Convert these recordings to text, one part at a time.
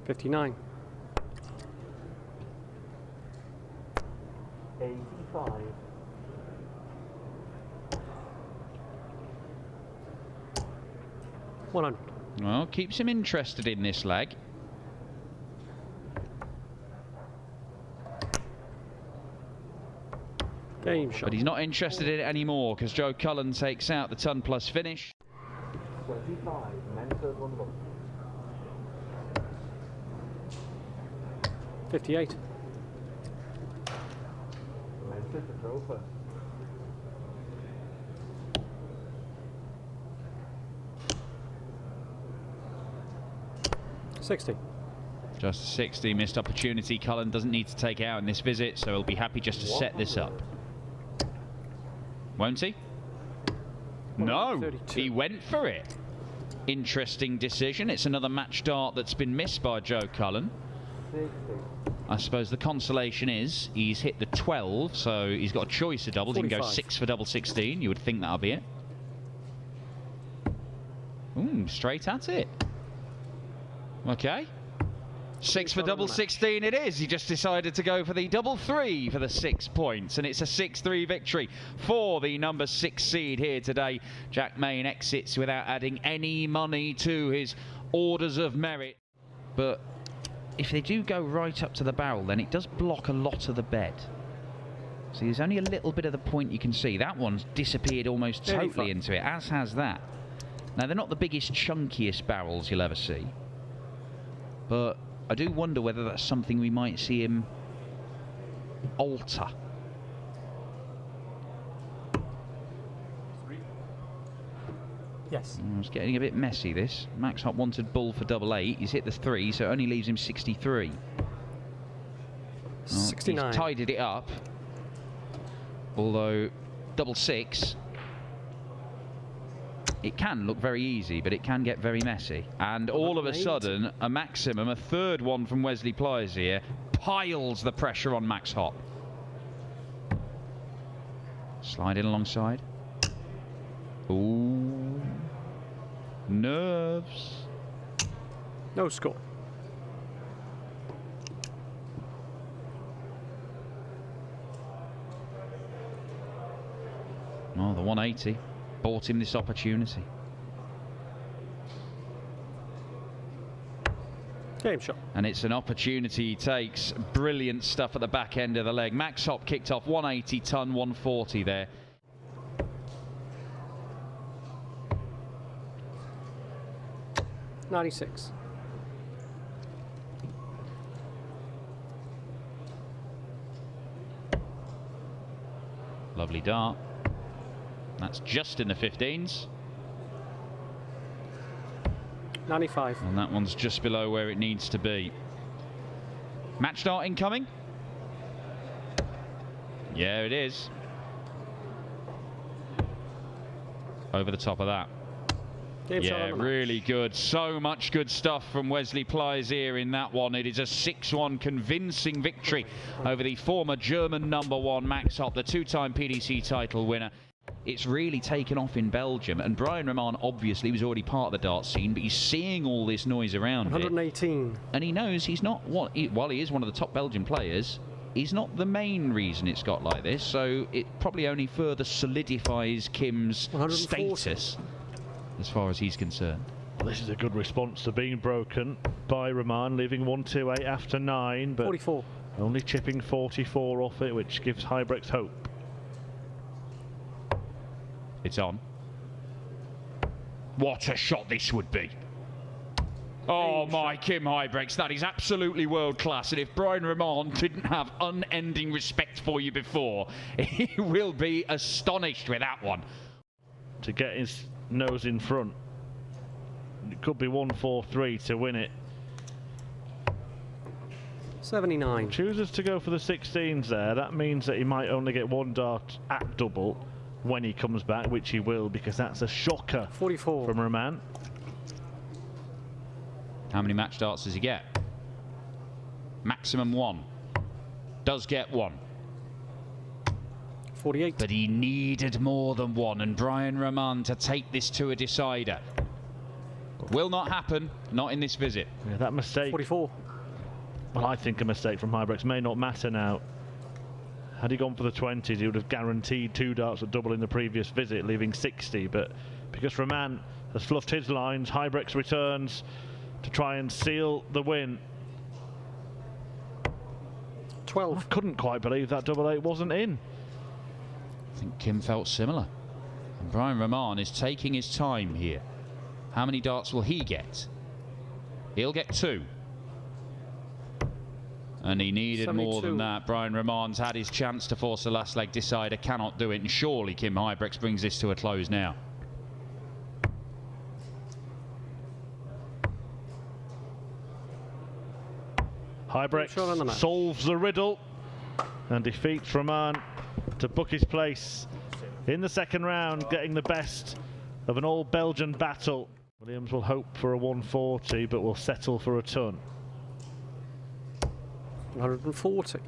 59. 85. $100. Well, keeps him interested in this leg. Game shot. But he's not interested in it anymore because Joe Cullen takes out the ton plus finish. 25. Men third one look. 58. Men fifth the throw first. 60. Just a 60 missed opportunity. Cullen doesn't need to take it out in this visit, so he'll be happy just to set this up. Won't he? No, 32. he went for it. Interesting decision. It's another match dart that's been missed by Joe Cullen. 60. I suppose the consolation is he's hit the 12, so he's got a choice of doubles. 45. He can go 6 for double 16. You would think that'll be it. Ooh, straight at it. Okay. 6 for double 16 it is. He just decided to go for the double 3 for the 6 points, and it's a 6-3 victory for the number 6 seed here today. Jack Main exits without adding any money to his orders of merit. But if they do go right up to the barrel, then it does block a lot of the bed. So there's only a little bit of the point you can see. That one's disappeared almost totally into it, as has that. Now, they're not the biggest, chunkiest barrels you'll ever see, but I do wonder whether that's something we might see him alter. Yes. It's getting a bit messy, this. Max Hop wanted bull for double 8. He's hit the 3, so it only leaves him 63. 69. He's tidied it up. Although double 6, it can look very easy, but it can get very messy. And all of a sudden, a maximum, a third one from Wesley Pleyers here, piles the pressure on Max Hop. Slide in alongside. Ooh. Nerves. No score. Oh, the 180 bought him this opportunity. Game shot. And it's an opportunity he takes. Brilliant stuff at the back end of the leg. Max Hop kicked off 180 ton, 140 there. $96. Lovely dart. That's just in the 15s. 95. And that one's just below where it needs to be. Match dart incoming. Yeah, it is. Over the top of that. Yeah, really good. So much good stuff from Wesley Pleyers here in that one. It is a 6-1 convincing victory over the former German #1 Max Hop, the 2-time PDC title winner. It's really taken off in Belgium, and Brian Roman obviously was already part of the dart scene, but he's seeing all this noise around 118. it. And he knows he's not, while he is one of the top Belgian players, he's not the main reason it's got like this, so it probably only further solidifies Kim's status as far as he's concerned. Well, this is a good response to being broken by Roman, leaving 128 after 9, but 44. Only chipping 44 off it, which gives Hybrex hope. It's on. What a shot this would be. Oh my, Kim Hybrex, that is absolutely world class, and if Brian Roman didn't have unending respect for you before, he will be astonished with that one. To get his nose in front. It could be 143 to win it. 79. Chooses to go for the 16s there. That means that he might only get one dart at double when he comes back, which he will, because that's a shocker 44 from Roman. How many match darts does he get? Maximum 1. Does get 1. 48. But he needed more than 1, and Brian Roman to take this to a decider. Will not happen, not in this visit. Yeah, that mistake. 44. Well, I think a mistake from Hybrex may not matter now. Had he gone for the 20s, he would have guaranteed 2 darts at double in the previous visit, leaving 60. But because Rahman has fluffed his lines, Hybrex returns to try and seal the win. 12. I couldn't quite believe that double 8 wasn't in. I think Kim felt similar. And Brian Rahman is taking his time here. How many darts will he get? He'll get 2. And he needed 72. more than that. Brian Rahman's had his chance to force the last leg decider, cannot do it, and surely Kim Hybrex brings this to a close now. Hybrex solves the riddle and defeats Rahman to book his place in the second round, getting the best of an all-Belgian battle. Williams will hope for a 140, but will settle for a ton. 140.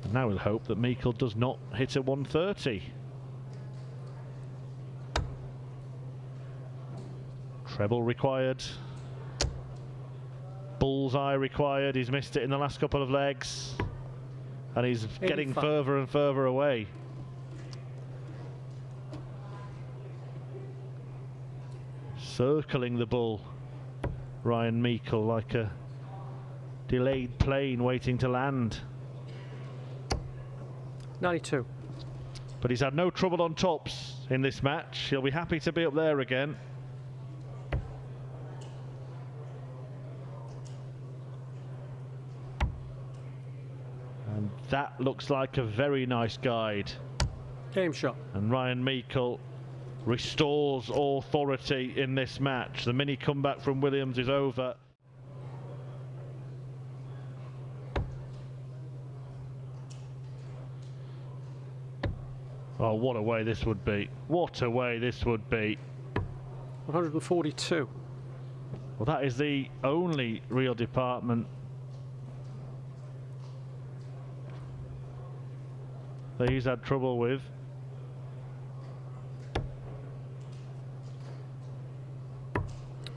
And now we'll hope that Meikle does not hit a 130. Treble required. Bullseye required. He's missed it in the last couple of legs. And he's 85. Getting further and further away. Circling the bull, Ryan Meikle, like a delayed plane waiting to land. 92. But he's had no trouble on tops in this match. He'll be happy to be up there again. And that looks like a very nice guide. Game shot. And Ryan Meikle restores authority in this match. The mini comeback from Williams is over. Oh, what a way this would be. What a way this would be. 142. Well, that is the only real department that he's had trouble with.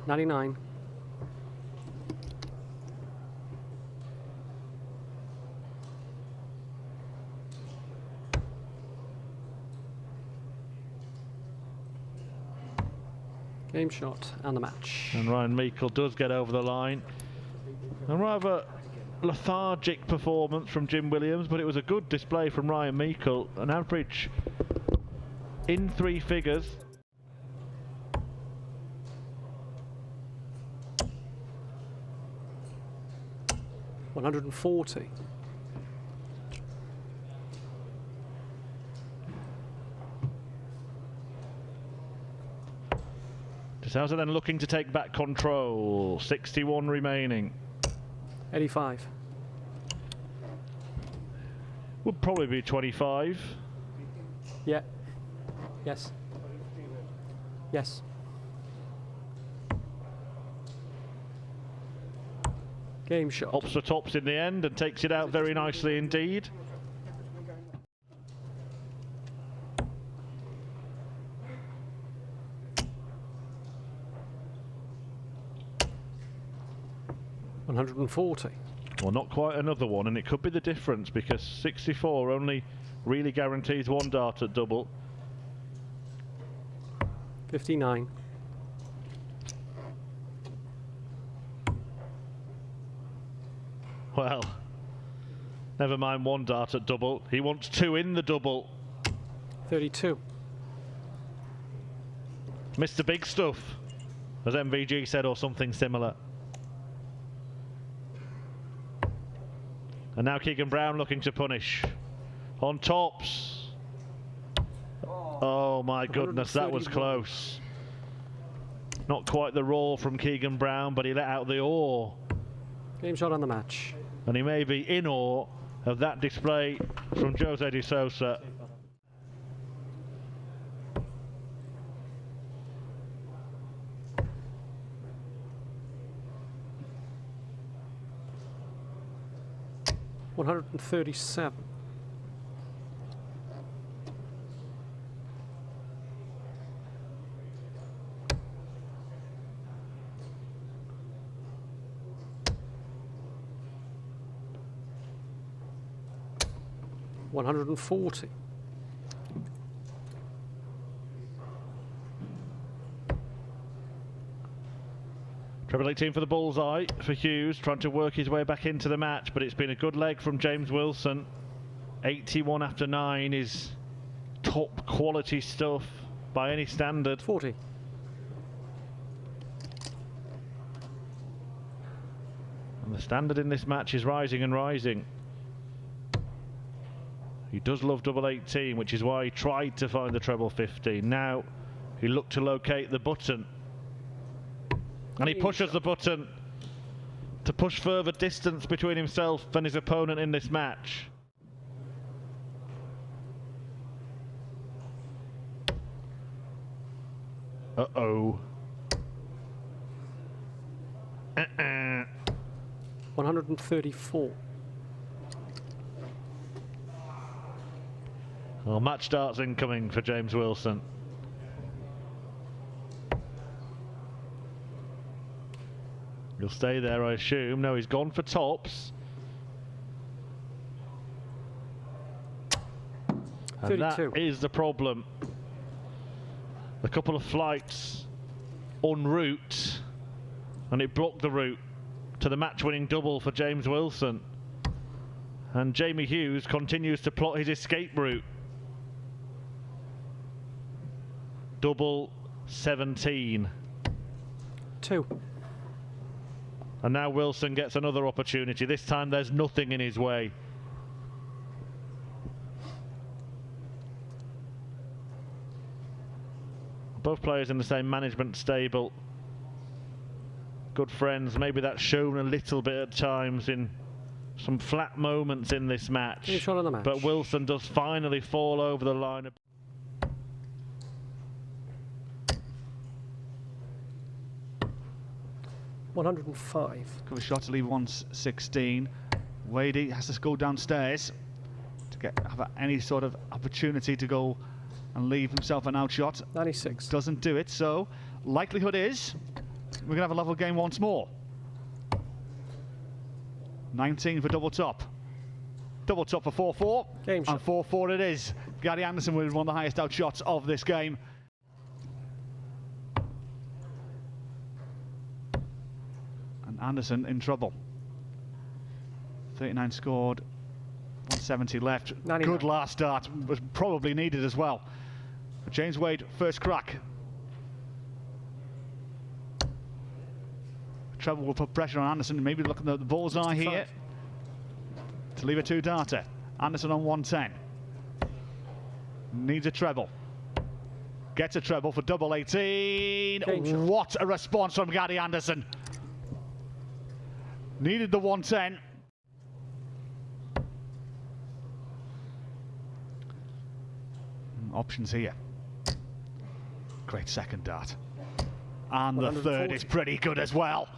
$99. Game shot and the match. And Ryan Meikle does get over the line. A rather lethargic performance from Jim Williams, but it was a good display from Ryan Meikle. An average in 3 figures. $140. De Sousa then looking to take back control. 61 remaining. 85. Would probably be 25. Yeah. Yes. Yes. Game shot. Opts for tops in the end and takes it out very nicely indeed. $140. Well, not quite another one, and it could be the difference because 64 only really guarantees 1 dart at double. 59. Well, never mind 1 dart at double. He wants 2 in the double. 32. Mr. Big Stuff, as MVG said, or something similar. And now Keegan Brown looking to punish. On tops. Oh my goodness, that was close. Not quite the roar from Keegan Brown, but he let out the awe. Game shot on the match. And he may be in awe of that display from Jose de Sousa. $137. 140. Treble 18 for the bullseye for Hughes, trying to work his way back into the match, but it's been a good leg from James Wilson. 81 after 9 is top quality stuff by any standard. 40. And the standard in this match is rising and rising. He does love double 18, which is why he tried to find the treble 15. Now he looked to locate the button. And he pushes the button to push further distance between himself and his opponent in this match. Uh-oh. 134. Well, match starts incoming for James Wilson. He'll stay there, I assume. No, he's gone for tops. And 32. that is the problem. A couple of flights en route, and it blocked the route to the match-winning double for James Wilson. And Jamie Hughes continues to plot his escape route. Double 17. 2. And now Wilson gets another opportunity. This time there's nothing in his way. Both players in the same management stable. Good friends. Maybe that's shown a little bit at times in some flat moments in this match. Any shot on the match. But Wilson does finally fall over the line. 105. Cover shot to leave 116. Wadey has to go downstairs to have any sort of opportunity to go and leave himself an outshot. 96. Doesn't do it, so likelihood is we're going to have a level game once more. 19 for double top. Double top for 4-4. Game And shot. 4-4 it is. Gary Anderson with one of the highest outshots of this game. And Anderson in trouble. 39 scored, 170 left. 99. Good last start, was probably needed as well. But James Wade, first crack. Treble will put pressure on Anderson, maybe looking at the bullseye 65. here. To leave a two-darter. Anderson on 110. Needs a treble. Gets a treble for double 18. Game shot. What a response from Gary Anderson. Needed the 110. Options here. Great second dart. And the third 140. is pretty good as well.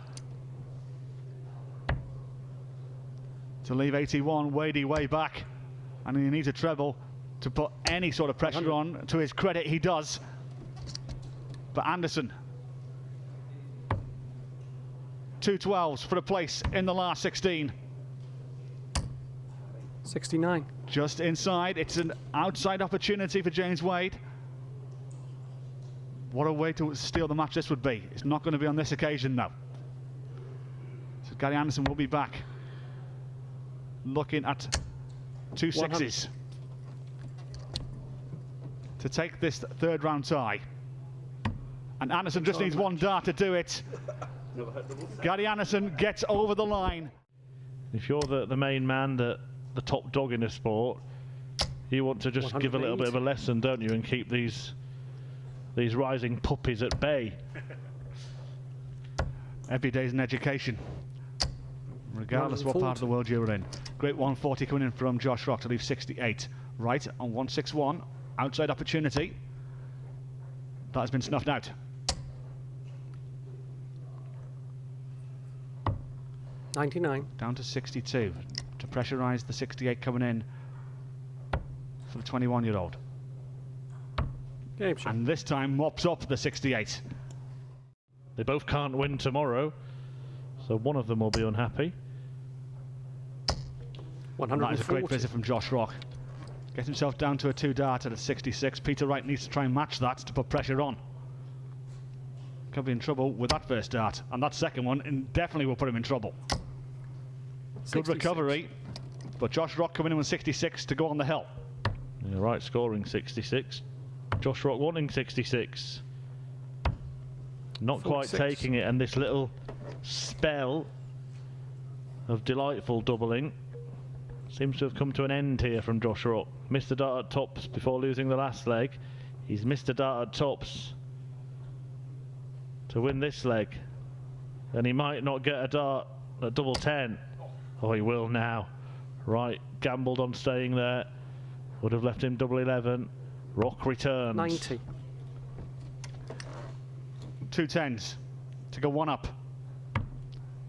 To leave 81, Wadey way back. And he needs a treble to put any sort of pressure on. To his credit, he does. But Anderson. 2 12s for a place in the last 16. 69. Just inside. It's an outside opportunity for James Wade. What a way to steal the match this would be. It's not going to be on this occasion, though. So Gary Anderson will be back. Looking at 2 sixes. To take this third round tie. And Anderson just needs one dart to do it. Gary Anderson gets over the line. If you're the main man, the top dog in the sport, you want to just give a little bit of a lesson, don't you, and keep these rising puppies at bay. Every day's an education, regardless what part of the world you're in. Great 140 coming in from Josh Rock to leave 68. Right on 161. Outside opportunity. That has been snuffed out. 99. Down to 62 to pressurise the 68 coming in for the 21-year-old. Game shot. And this time mops up the 68. They both can't win tomorrow, so one of them will be unhappy. That is a great 140. visit from Josh Rock. Gets himself down to a 2-darter at 66. Peter Wright needs to try and match that to put pressure on. Could be in trouble with that first dart, and that second one definitely will put him in trouble. 66. Good recovery, but Josh Rock coming in with 66 to go on the hill. Yeah, Wright scoring 66. Josh Rock wanting 66. Not 46. quite taking it, and this little spell of delightful doubling seems to have come to an end here from Josh Rock. Missed the dart at tops before losing the last leg. He's missed a dart at tops to win this leg, and he might not get a dart at double 10. Oh, he will now. Right, gambled on staying there. Would have left him double 11. Rock returns. 90. 2 10s to go 1 up.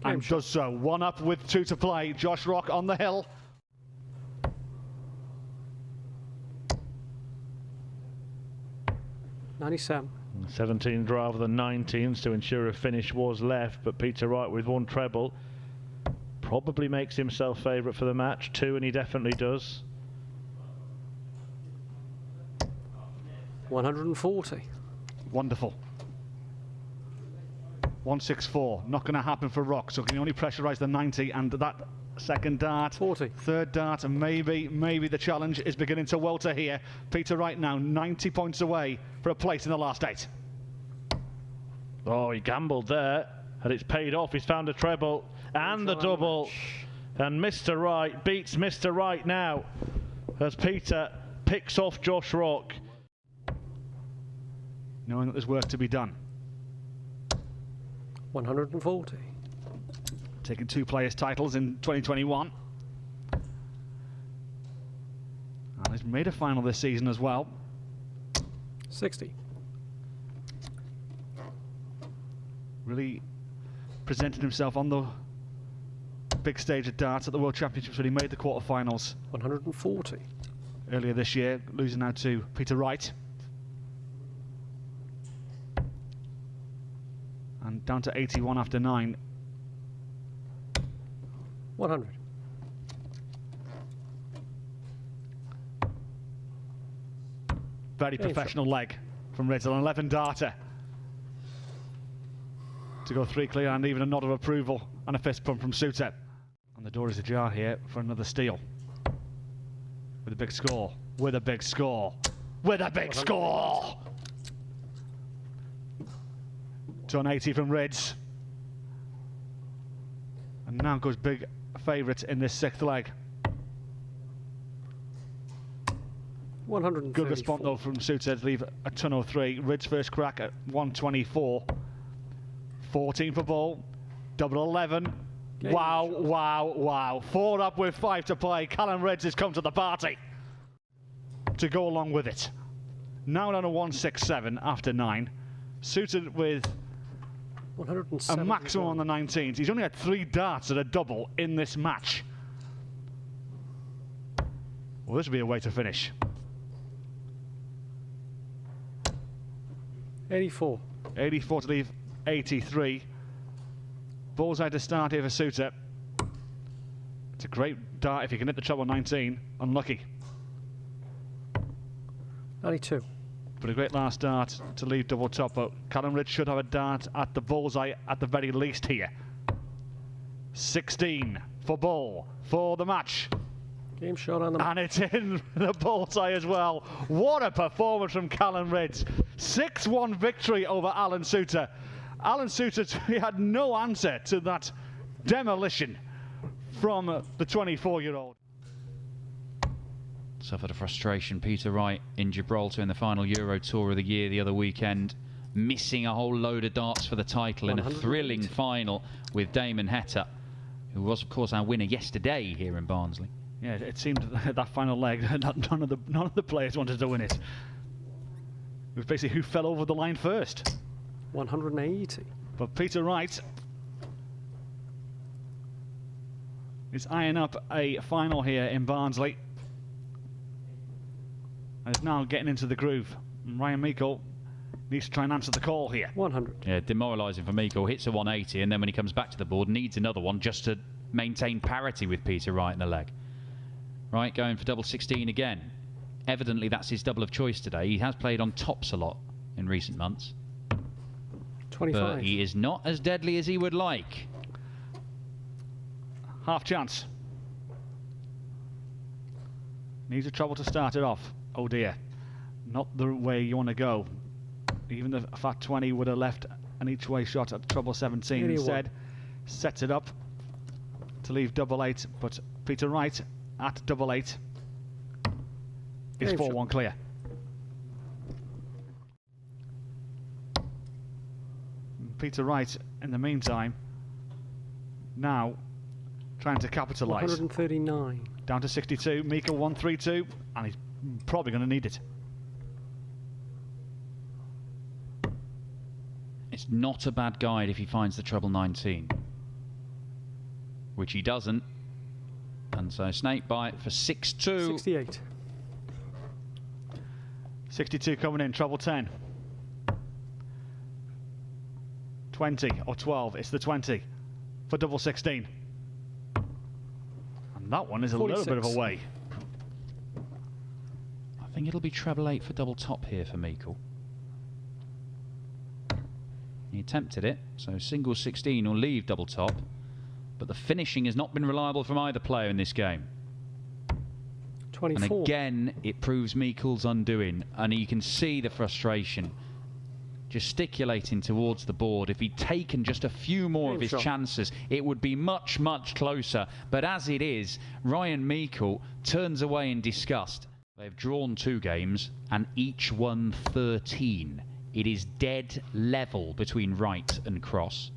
Game And shot. does so. 1 up with 2 to play. Josh Rock on the hill. $97. 17 rather than 19s to ensure a finish was left, but Peter Wright with 1 treble probably makes himself favourite for the match. 2, and he definitely does. 140. Wonderful. 164. Not going to happen for Rock, so can he only pressurise the 90 and that second dart. 40. Third dart, and maybe the challenge is beginning to welter here. Peter Wright now 90 points away for a place in the last 8. Oh, he gambled there, and it's paid off. He's found a treble and the double. And Mr. Wright beats Mr. Wright now as Peter picks off Josh Rock. Knowing that there's work to be done. 140. Taking 2 players' titles in 2021. And he's made a final this season as well. 60. Really presented himself on the big stage of darts at the World Championships when he made the quarterfinals 140. earlier this year, losing now to Peter Wright. And down to 81 after 9. 100. Very Game professional leg from Riddle, an 11 darter to go 3 clear, and even a nod of approval and a fist pump from Suter. And the door is ajar here for another steal. With a big score. With a big score. With a big score! 280 from Rids. And now goes big favourite in this 6th leg. 134. Good response though from Suter to leave a 203. Rids first crack at 124. 14 for ball. Double 11. Game Wow, shot. wow, wow. 4 up with 5 to play. Callum Rids has come to the party to go along with it. Now down to 167 after 9. Suter with a 171. maximum on the 19s. He's only had 3 darts at a double in this match. Well, this would be a way to finish. 84. 84 to leave 83. Bullseye to start here for Suter. It's a great dart if he can hit the treble 19. Unlucky. 92. But a great last dart to leave double top. But Callum Ridge should have a dart at the bullseye at the very least here. 16 for ball for the match. Game shot on the And it's in the bullseye as well. What a performance from Callum Ridge. 6-1 victory over Alan Suter. Alan Suter, he had no answer to that demolition from the 24-year-old. Suffered a frustration. Peter Wright in Gibraltar in the final Euro Tour of the year the other weekend, missing a whole load of darts for the title in a 108. thrilling final with Damon Heta, who was of course our winner yesterday here in Barnsley. Yeah, it seemed that final leg, none of the players wanted to win it. It was basically who fell over the line first. 180. But Peter Wright is eyeing up a final here in Barnsley. And is now getting into the groove. And Ryan Meikle needs to try and answer the call here. 100. Yeah, demoralising for Meikle. Hits a 180 and then when he comes back to the board needs another one just to maintain parity with Peter Wright in the leg. Right, going for double 16 again. evidently that's his double of choice today. He has played on tops a lot in recent months. 25. But he is not as deadly as he would like. Half chance. Needs a treble to start it off. Oh dear. Not the way you want to go. Even the fat 20 would have left an each way shot at treble 17. 81. Instead, sets it up to leave double 8. But Peter Wright at double 8 is Game 4-1 clear. Peter Wright, in the meantime, now trying to capitalise. 139. Down to 62. Mika 132, and he's probably going to need it. It's not a bad guide if he finds the treble 19, which he doesn't. And so snake bite for 6-2. 68. 62 coming in, treble 10. 20 or 12, it's the 20 for double 16. And that one is a 46. little bit of a way. I think it'll be treble 8 for double top here for Meikle. He attempted it, so single 16 will leave double top, but the finishing has not been reliable from either player in this game. 24. And again, it proves Meikle's undoing, and you can see the frustration gesticulating towards the board. If he'd taken just a few more of his chances, it would be much, much closer. But as it is, Ryan Meikle turns away in disgust. They've drawn 2 games and each won 13. It is dead level between Wright and Cross.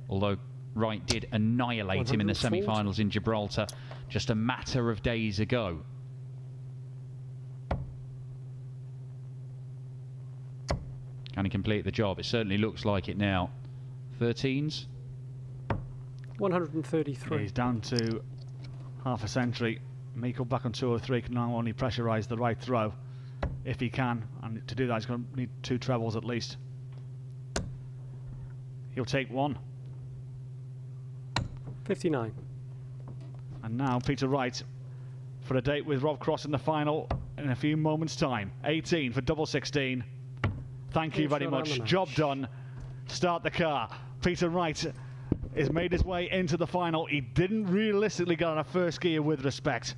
Although Wright did annihilate him in the 140. semi-finals in Gibraltar just a matter of days ago. Can he complete the job? It certainly looks like it now. 13s. 133. He's down to half a century. Meikle back on 203 can now only pressurise the right throw if he can, and to do that he's going to need 2 trebles at least. He'll take 1. 59. And now Peter Wright for a date with Rob Cross in the final in a few moments' time. 18 for double 16. Thank you very much. Job done. Start the car. Peter Wright has made his way into the final. He didn't realistically get on a first gear with respect.